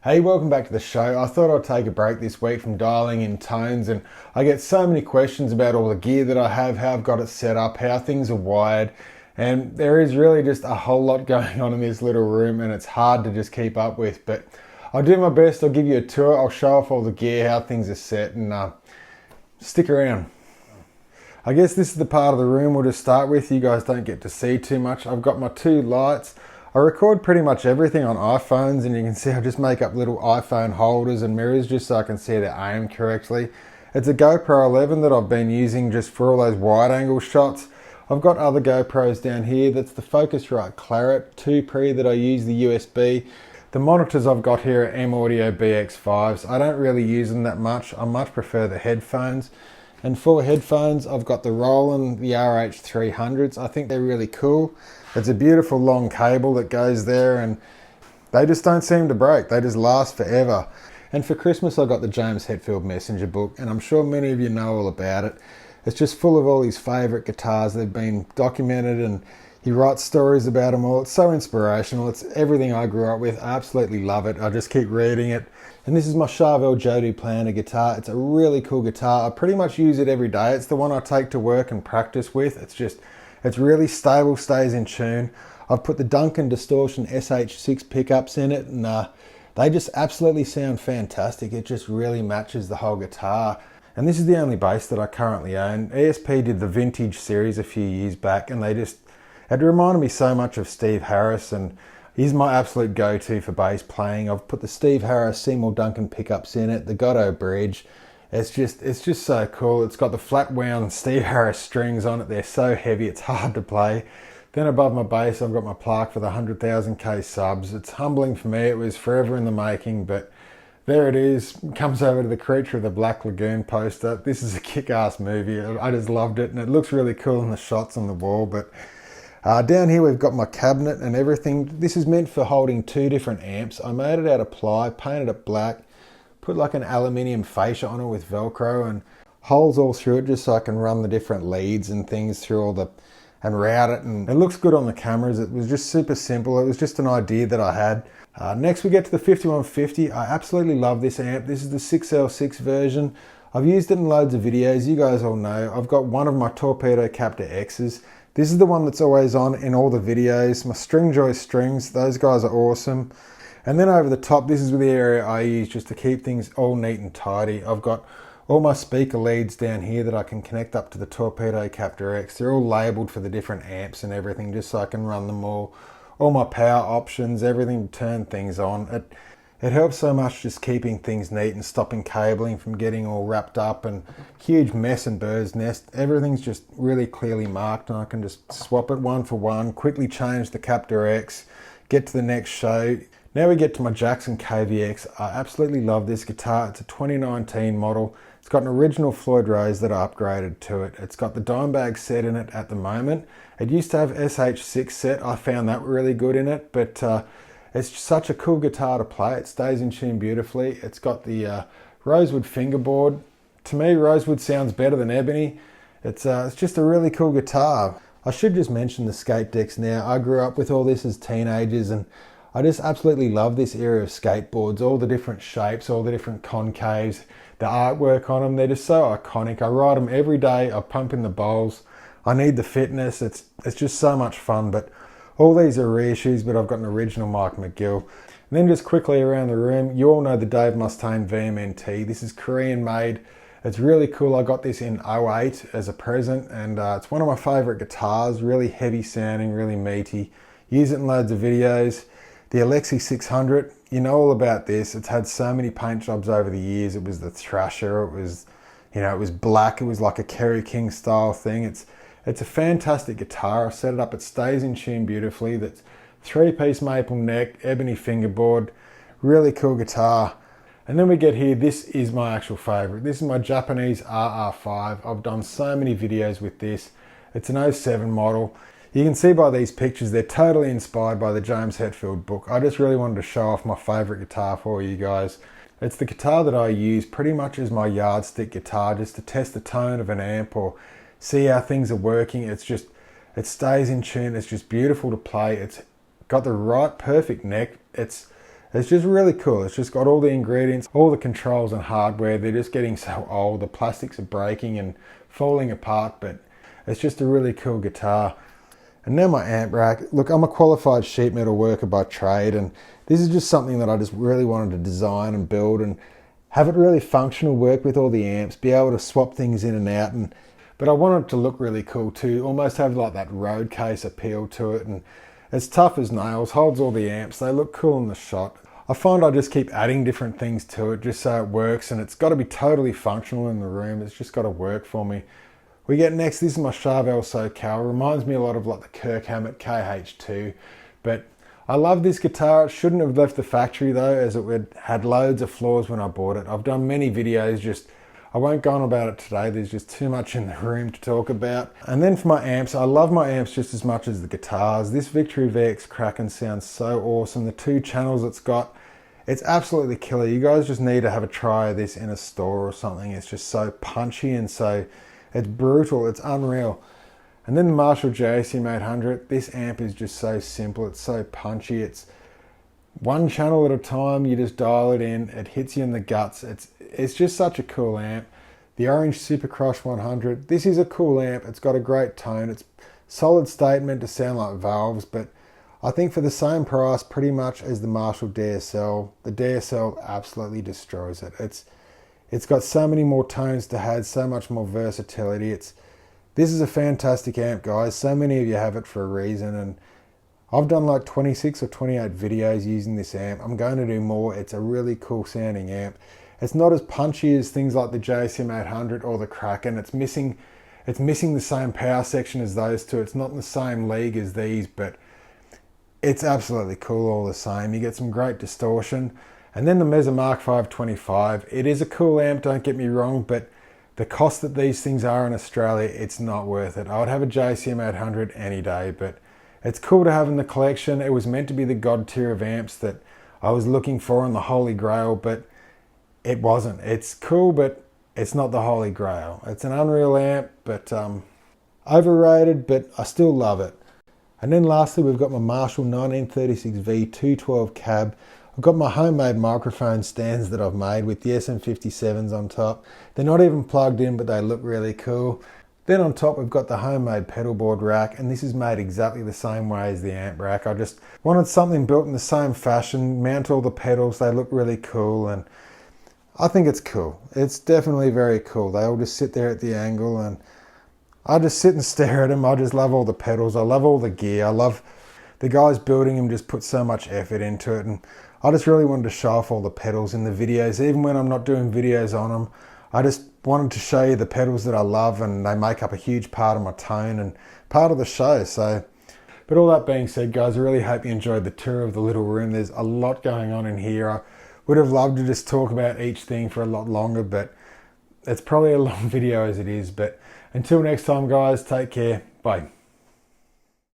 Hey, welcome back to the show. I thought I'd take a break this week from dialing in tones, and I get so many questions about all the gear that I have, how I've got it set up, how things are wired, and there is really just a whole lot going on in this little room and it's hard to just keep up with, but I'll do my best. I'll give you a tour, I'll show off all the gear, how things are set, and stick around. I guess this is the part of the room we'll just start with. You guys don't get to see too much. I've got my two lights. I record pretty much everything on iPhones, and you can see I just make up little iPhone holders and mirrors just so I can see the aim correctly. It's a GoPro 11 that I've been using just for all those wide angle shots. I've got other GoPros down here. That's the Focusrite Claret 2 Pre that I use, the USB. The monitors I've got here are M Audio BX5s. I don't really use them that much. I much prefer the headphones. And for headphones, I've got the Roland, the RH300s. I think they're really cool. It's a beautiful long cable that goes there, and they just don't seem to break. They just last forever. And for Christmas, I got the James Headfield Messenger book, and I'm sure many of you know all about it. It's just full of all his favourite guitars. They've been documented, and he writes stories about them all. It's so inspirational. It's everything I grew up with. I absolutely love it. I just keep reading it. And this is my Charvel Jody Planner guitar. It's a really cool guitar. I pretty much use it every day. It's the one I take to work and practice with. It's really stable, stays in tune. I've put the Duncan Distortion SH6 pickups in it, and they just absolutely sound fantastic. It just really matches the whole guitar. And this is the only bass that I currently own. ESP did the Vintage series a few years back, and it reminded me so much of Steve Harris, and he's my absolute go-to for bass playing. I've put the Steve Harris Seymour Duncan pickups in it, the Godot bridge. It's just so cool. It's got the flat wound Steve Harris strings on it. They're so heavy, it's hard to play. Then above my bass, I've got my plaque for the 100,000K subs. It's humbling for me. It was forever in the making, but there it is. It comes over to the Creature of the Black Lagoon poster. This is a kick-ass movie. I just loved it, and it looks really cool in the shots on the wall. But down here we've got my cabinet and everything. This is meant for holding two different amps. I made it out of ply, painted it black, put like an aluminium fascia on it with Velcro and holes all through it just so I can run the different leads and things through and route it, and it looks good on the cameras. It was just super simple. It was just an idea that I had. Next we get to the 5150. I absolutely love this amp. This is the 6L6 version. I've used it in loads of videos. You guys all know. I've got one of my Torpedo Captor X's. This is the one that's always on in all the videos. My Stringjoy strings, those guys are awesome. And then over the top, this is the area I use just to keep things all neat and tidy. I've got all my speaker leads down here that I can connect up to the Torpedo Captor X. They're all labeled for the different amps and everything just so I can run them all. All my power options, everything to turn things on. It helps so much just keeping things neat and stopping cabling from getting all wrapped up and huge mess and bird's nest. Everything's just really clearly marked, and I can just swap it one for one, quickly change the Captor X, get to the next show. Now we get to my Jackson KVX. I absolutely love this guitar. It's a 2019 model. It's got an original Floyd Rose that I upgraded to it. It's got the Dimebag set in it at the moment. It used to have SH6 set. I found that really good in it, but it's such a cool guitar to play. It stays in tune beautifully. It's got the rosewood fingerboard. To me, rosewood sounds better than ebony. It's just a really cool guitar. I should just mention the skate decks now. I grew up with all this as teenagers, and I just absolutely love this area of skateboards, all the different shapes, all the different concaves, the artwork on them. They're just so iconic. I ride them every day. I pump in the bowls. I need the fitness. It's just so much fun. But all these are reissues, but I've got an original Mike McGill. And then just quickly around the room, you all know the Dave Mustaine VMNT. This is Korean made. It's really cool. I got this in '08 as a present, and it's one of my favorite guitars. Really heavy sounding, really meaty. Use it in loads of videos. The Alexi 600, you know all about this. It's had so many paint jobs over the years. It was the Thrasher. It was, it was black. It was like a Kerry King style thing. It's a fantastic guitar. I set it up. It stays in tune beautifully. That's 3-piece maple neck, ebony fingerboard. Really cool guitar. And then we get here. This is my actual favorite. This is my Japanese RR5. I've done so many videos with this. It's an '07 model. You can see by these pictures, they're totally inspired by the James Hetfield book. I just really wanted to show off my favorite guitar for you guys. It's the guitar that I use pretty much as my yardstick guitar, just to test the tone of an amp or see how things are working. It stays in tune. It's just beautiful to play. It's got the right perfect neck. It's it's just really cool. It's just got all the ingredients, all the controls and hardware. They're just getting so old. The plastics are breaking and falling apart, but it's just a really cool guitar. And now my amp rack. Look, I'm a qualified sheet metal worker by trade, and this is just something that I just really wanted to design and build and have it really functional, work with all the amps, be able to swap things in and out. But I want it to look really cool too, almost have like that road case appeal to it. And it's tough as nails, holds all the amps, they look cool in the shot. I find I just keep adding different things to it just so it works, and it's got to be totally functional in the room. It's just got to work for me. We get next, this is my SHELO Cow. It reminds me a lot of like the Kirk Hammett KH2, but I love this guitar. It shouldn't have left the factory though, as it had loads of flaws when I bought it. I've done many videos, I won't go on about it today. There's just too much in the room to talk about. And then for my amps, I love my amps just as much as the guitars. This Victory VX Kraken sounds so awesome. The 2 channels it's got, it's absolutely killer. You guys just need to have a try of this in a store or something. It's just so punchy and it's brutal, it's unreal. And then the Marshall JSM 800, this amp is just so simple, it's so punchy, it's 1 channel at a time, you just dial it in, it hits you in the guts, it's just such a cool amp. The Orange Supercross 100, this is a cool amp, it's got a great tone, it's solid state, meant to sound like valves, but I think for the same price pretty much as the Marshall DSL, the DSL absolutely destroys it. It's got so many more tones to add, so much more versatility. This is a fantastic amp, guys. So many of you have it for a reason, and I've done like 26 or 28 videos using this amp. I'm going to do more. It's a really cool sounding amp. It's not as punchy as things like the JSM 800 or the Kraken. It's missing the same power section as those two. It's not in the same league as these, but it's absolutely cool all the same. You get some great distortion. And then the Mesa Mark 525. It is a cool amp, don't get me wrong, but the cost that these things are in Australia, it's not worth it. I would have a JSM 800 any day, but it's cool to have in the collection. It was meant to be the god tier of amps that I was looking for in the Holy Grail, but it wasn't. It's cool, but it's not the Holy Grail. It's an unreal amp, but overrated, but I still love it. And then lastly, we've got my Marshall 1936V 212 cab. I've got my homemade microphone stands that I've made with the SM57s on top. They're not even plugged in, but they look really cool. Then on top, we've got the homemade pedal board rack, and this is made exactly the same way as the amp rack. I just wanted something built in the same fashion, mount all the pedals, they look really cool, and I think it's cool. It's definitely very cool. They all just sit there at the angle, and I just sit and stare at them. I just love all the pedals. I love all the gear. I love the guys building them, just put so much effort into it, and I just really wanted to show off all the pedals in the videos. Even when I'm not doing videos on them, I just wanted to show you the pedals that I love, and they make up a huge part of my tone and part of the show. But all that being said, guys, I really hope you enjoyed the tour of the little room. There's a lot going on in here. I would have loved to just talk about each thing for a lot longer, but it's probably a long video as it is. But until next time, guys, take care. Bye.